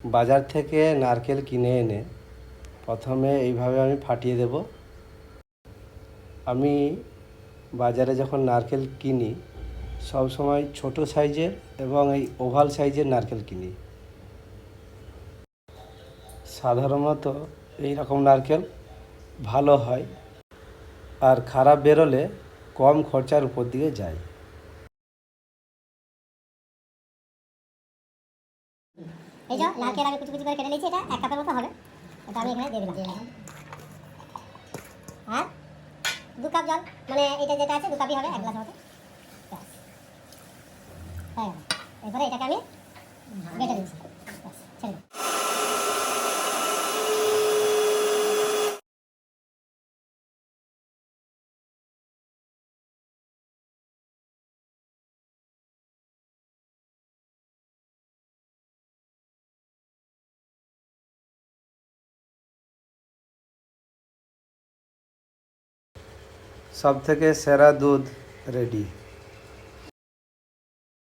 বাজার থেকে নারকেল কিনে এনে প্রথমে এইভাবে আমি ফাটিয়ে দেব। আমি বাজারে যখন নারকেল কিনি সব সময় ছোট সাইজের এবং এই ওভাল সাইজের নারকেল কিনি। সাধারণত এই রকম নারকেল ভালো হয় আর খারাপ বেরোলে কম খরচার উপর দিয়ে যায়। এই যে নারকেল আমি কুচি কুচি করে কেটে নিয়েছি, এটা 1 কাপের মতো হবে। এটা আমি এখানে দিয়ে দিলাম। আর 2 কাপ জল, মানে এটা যেটা আছে 2 কাপই হবে, 1 গ্লাস মতো। হ্যাঁ, এরপরে এটাকে আমি বেটে দিচ্ছি। ছেড়ে দিই। সব থেকে সেরা দুধ রেডি।